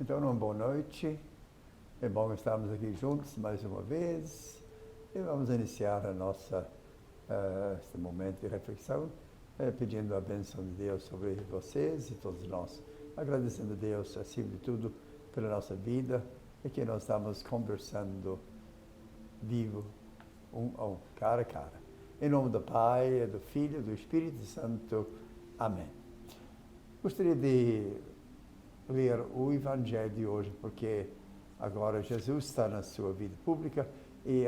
Então, uma boa noite. É bom estarmos aqui juntos mais uma vez. E vamos iniciar este momento de reflexão, pedindo a bênção de Deus sobre vocês e todos nós. Agradecendo a Deus, acima de tudo, pela nossa vida e que nós estamos conversando vivo, cara a cara. Em nome do Pai, do Filho e do Espírito Santo. Amém. Gostaria de ler o Evangelho de hoje, porque agora Jesus está na sua vida pública e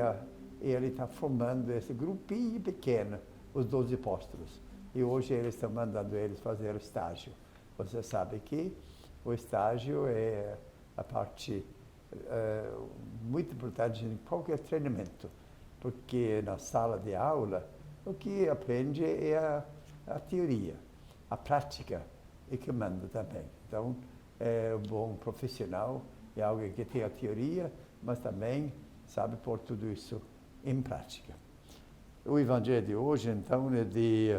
ele está formando esse grupinho pequeno, os 12 apóstolos. E hoje ele está mandando eles fazer o estágio. Você sabe que o estágio é a parte muito importante em qualquer treinamento, porque na sala de aula o que aprende é a teoria, a prática é que manda também. Então, um bom profissional é alguém que tem a teoria, mas também sabe pôr tudo isso em prática. O Evangelho de hoje, então, é de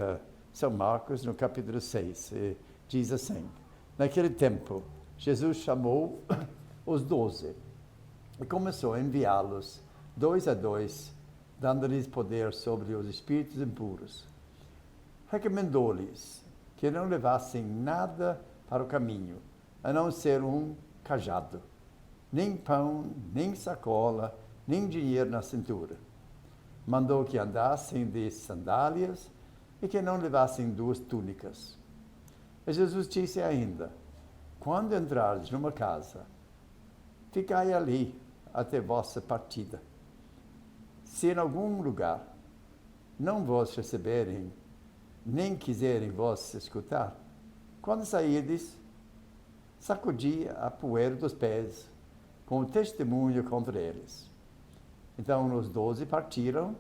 São Marcos, no capítulo 6. Diz assim: naquele tempo, Jesus chamou os 12 e começou a enviá-los, 2 a 2, dando-lhes poder sobre os espíritos impuros. Recomendou-lhes que não levassem nada para o caminho, a não ser um cajado, nem pão, nem sacola, nem dinheiro na cintura. Mandou que andassem de sandálias e que não levassem 2 túnicas. E Jesus disse ainda: quando entrares numa casa, ficai ali até vossa partida. Se em algum lugar não vos receberem, nem quiserem vos escutar, quando sairdes, sacudi a poeira dos pés, com o testemunho contra eles. Então os 12 partiram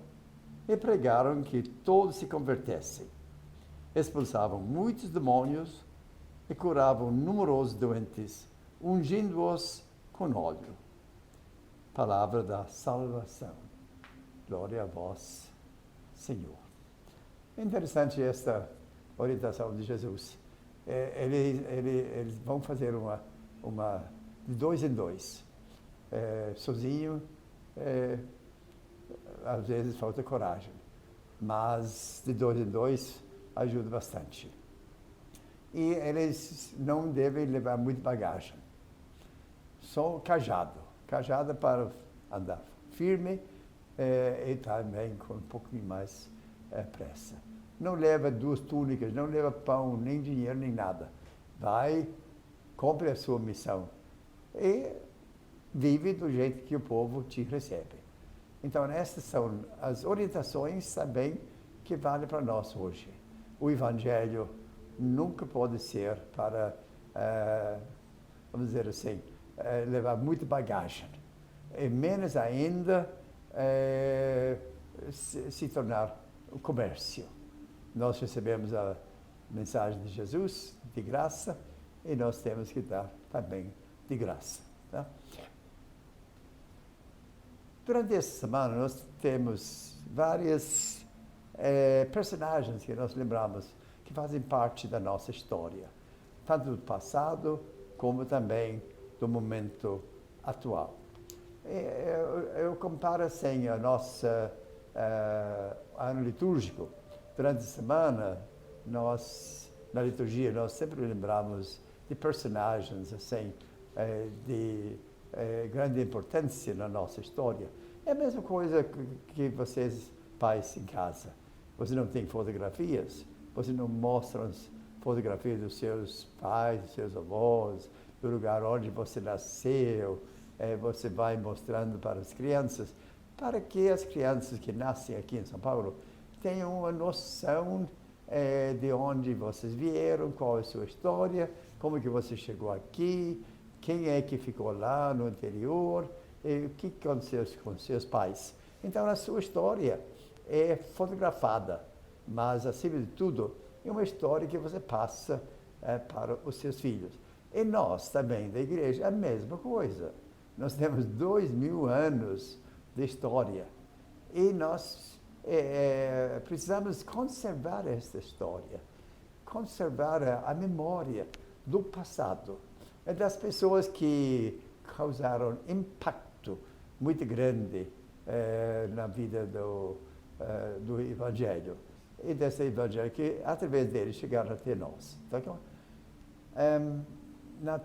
e pregaram que todos se convertessem. Expulsavam muitos demônios e curavam numerosos doentes, ungindo-os com óleo. Palavra da salvação. Glória a vós, Senhor. É interessante esta orientação de Jesus. Eles vão fazer uma de 2 em 2. Sozinho, às vezes falta coragem, mas de 2 em 2 ajuda bastante. E eles não devem levar muita bagagem. Só cajado para andar firme e também com um pouquinho mais pressa. Não leva 2 túnicas, não leva pão, nem dinheiro, nem nada. Vai, cumpre a sua missão e vive do jeito que o povo te recebe. Então, essas são as orientações também que valem para nós hoje. O Evangelho nunca pode ser para, vamos dizer assim, levar muita bagagem. E menos ainda se tornar o comércio. Nós recebemos a mensagem de Jesus de graça e nós temos que dar também de graça. Tá? Durante essa semana nós temos vários personagens que nós lembramos que fazem parte da nossa história, tanto do passado como também do momento atual. Eu comparo assim a nossa ano litúrgico. Durante a semana, na liturgia, nós sempre lembramos de personagens assim, de grande importância na nossa história. É a mesma coisa que vocês, pais, em casa. Você não tem fotografias, você não mostra as fotografias dos seus pais, dos seus avós, do lugar onde você nasceu. Você vai mostrando para as crianças, para que as crianças que nascem aqui em São Paulo tenham uma noção de onde vocês vieram, qual é a sua história, como que você chegou aqui, quem é que ficou lá no interior, e o que aconteceu com seus pais. Então, a sua história é fotografada, mas, acima de tudo, é uma história que você passa para os seus filhos. E nós, também, da igreja, a mesma coisa. Nós temos 2000 anos de história e nós precisamos conservar esta história, conservar a memória do passado. é das pessoas que causaram impacto muito grande na vida do Evangelho. E desse Evangelho que, através dele, chegaram até nós. Tá bom? Na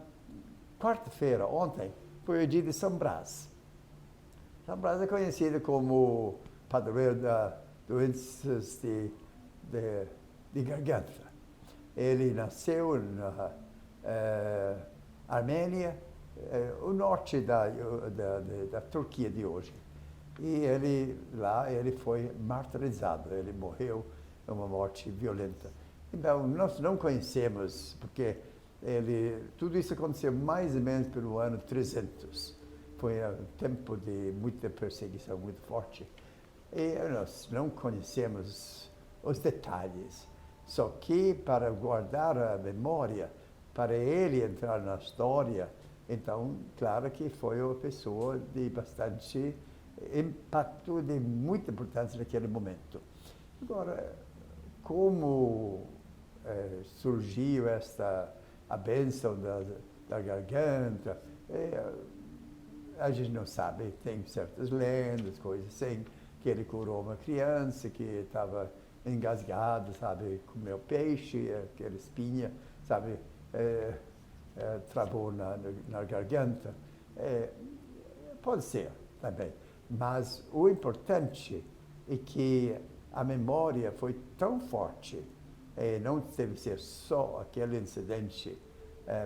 quarta-feira, ontem, foi o dia de São Brás. São Brás é conhecido como padroeiro das doenças de garganta. Ele nasceu na Armênia, o norte da Turquia de hoje. E ele foi martirizado, ele morreu uma morte violenta. Então, nós não conhecemos, porque tudo isso aconteceu mais ou menos pelo ano 300. Foi um tempo de muita perseguição, muito forte. E nós não conhecemos os detalhes. Só que, para guardar a memória, para ele entrar na história, então, claro que foi uma pessoa de bastante impacto, de muita importância naquele momento. Agora, como surgiu a bênção da garganta, a gente não sabe, tem certas lendas, coisas assim, que ele curou uma criança que estava engasgada, sabe, comeu peixe, aquela espinha, sabe, travou na garganta. Pode ser também, mas o importante é que a memória foi tão forte, não deve ser só aquele incidente,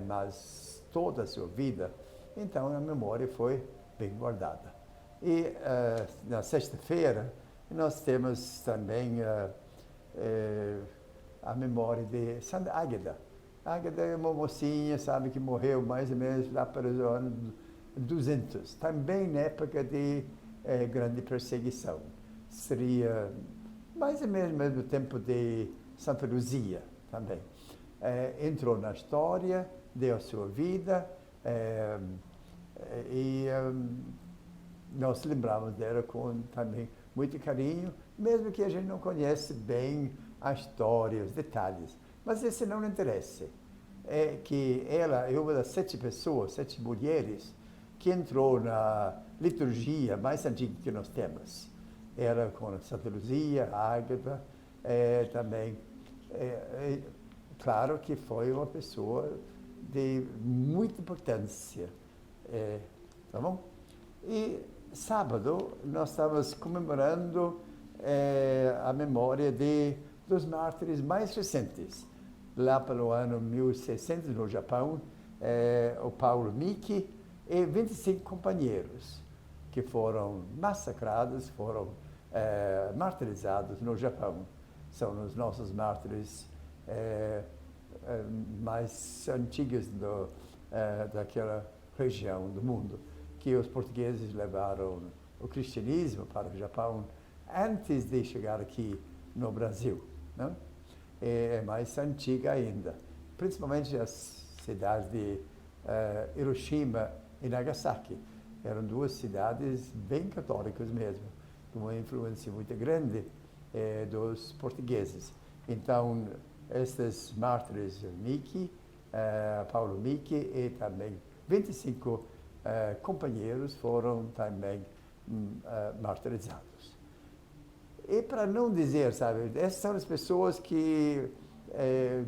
mas toda a sua vida. Então, a memória foi bem guardada. E na sexta-feira, nós temos também a memória de Santa Águeda. Águeda é uma mocinha, sabe, que morreu mais ou menos lá para os anos 200, também na época de grande perseguição. Seria mais ou menos no mesmo tempo de Santa Luzia também. Entrou na história, deu a sua vida, e nós lembramos dela com também muito carinho, mesmo que a gente não conhece bem a história, os detalhes. Mas isso não interessa. É que ela é uma das 7 pessoas, 7 mulheres, que entrou na liturgia mais antiga que nós temos. Era com Santa Luzia, Águeda, também. Claro que foi uma pessoa de muita importância. Tá bom? E sábado nós estávamos comemorando a memória dos mártires mais recentes. Lá pelo ano 1600, no Japão, o Paulo Miki e 25 companheiros que foram massacrados, foram martirizados no Japão. São os nossos mártires mais antigos daquela região do mundo, que os portugueses levaram o cristianismo para o Japão antes de chegar aqui no Brasil, não? É mais antiga ainda, principalmente as cidades de Hiroshima e Nagasaki. Eram 2 cidades bem católicas mesmo, com uma influência muito grande dos portugueses. Então, estes mártires, Miki, Paulo Miki e também 25 companheiros foram também martirizados. E para não dizer, sabe, essas são as pessoas que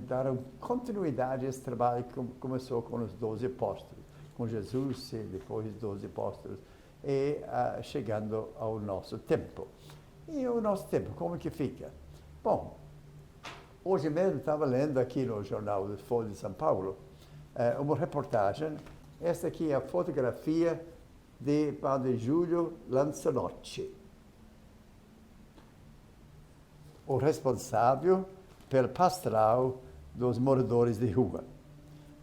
deram continuidade a esse trabalho que começou com os 12 apóstolos, com Jesus e depois os 12 apóstolos, e chegando ao nosso tempo. E o nosso tempo, como que fica? Bom, hoje mesmo estava lendo aqui no jornal do Folha de São Paulo uma reportagem. Esta aqui é a fotografia de Padre Júlio Lancelotti, o responsável pela pastoral dos moradores de rua.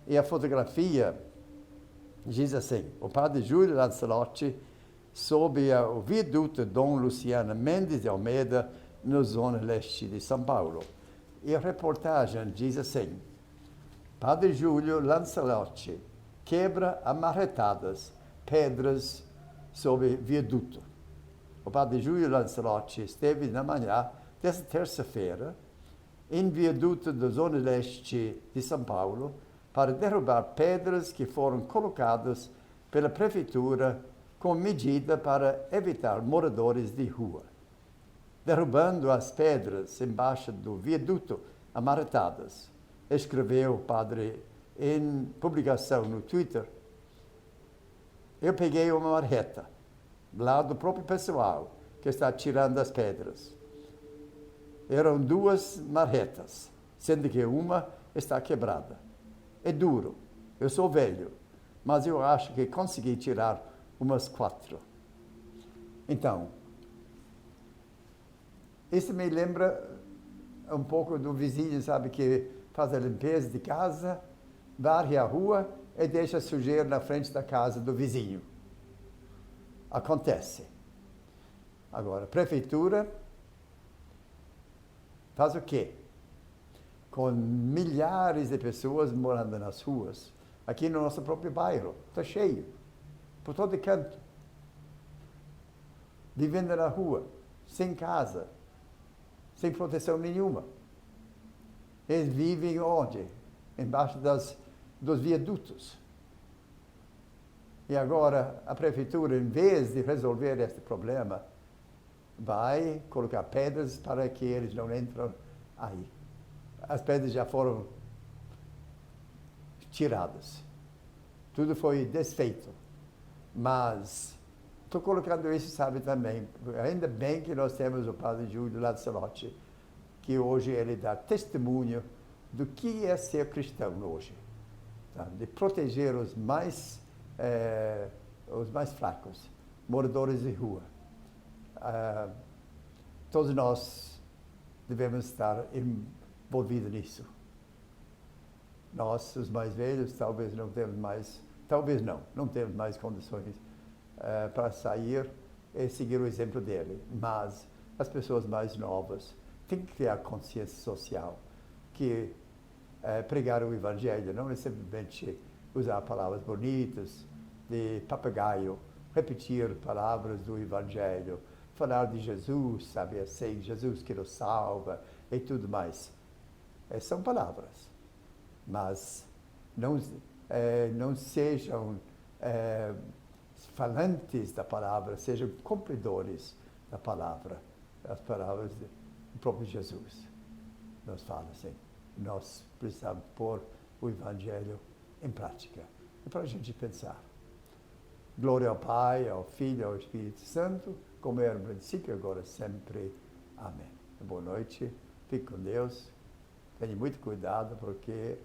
E a fotografia diz assim: o Padre Júlio Lancelotti sob o viaduto Dom Luciano Mendes de Almeida, na zona leste de São Paulo. E a reportagem diz assim: Padre Júlio Lancelotti quebra a marretadas pedras sobre viaduto. O Padre Júlio Lancelotti esteve na manhã desta terça-feira em viaduto da zona leste de São Paulo, para derrubar pedras que foram colocadas pela prefeitura com medida para evitar moradores de rua. Derrubando as pedras embaixo do viaduto amarretadas, escreveu o padre em publicação no Twitter. Eu peguei uma marreta, lá do próprio pessoal, que está tirando as pedras. Eram 2 marretas, sendo que uma está quebrada. É duro, eu sou velho, mas eu acho que consegui tirar umas 4. Então, isso me lembra um pouco do vizinho, sabe, que faz a limpeza de casa, varre a rua e deixa sujeira na frente da casa do vizinho. Acontece. Agora, a prefeitura faz o quê? Com milhares de pessoas morando nas ruas, aqui no nosso próprio bairro, está cheio, por todo canto, vivendo na rua, sem casa, sem proteção nenhuma. Eles vivem onde? Embaixo dos viadutos. E agora a prefeitura, em vez de resolver este problema, vai colocar pedras para que eles não entrem aí. As pedras já foram tiradas. Tudo foi desfeito. Mas estou colocando isso, sabe, também. Ainda bem que nós temos o padre Júlio Lancelotti, que hoje ele dá testemunho do que é ser cristão hoje. Tá? De proteger os mais fracos, moradores de rua. Todos nós devemos estar envolvidos nisso. Nós, os mais velhos, talvez não temos mais, não temos mais condições para sair e seguir o exemplo dele. Mas as pessoas mais novas têm que criar consciência social, que pregar o Evangelho não é simplesmente usar palavras bonitas, de papagaio, repetir palavras do Evangelho, falar de Jesus, sabe assim, Jesus que nos salva e tudo mais. São palavras, mas não sejam falantes da palavra, sejam cumpridores da palavra, as palavras do próprio Jesus. Nos fala assim, nós precisamos pôr o Evangelho em prática. É para a gente pensar. Glória ao Pai, ao Filho e ao Espírito Santo, como era no princípio, agora sempre. Amém. Boa noite, fique com Deus. Tenha muito cuidado, porque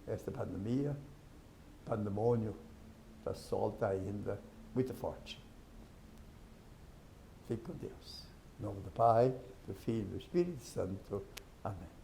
esta pandemônio da sol está ainda muito forte. Fique com Deus. Em nome do Pai, do Filho e do Espírito Santo. Amém.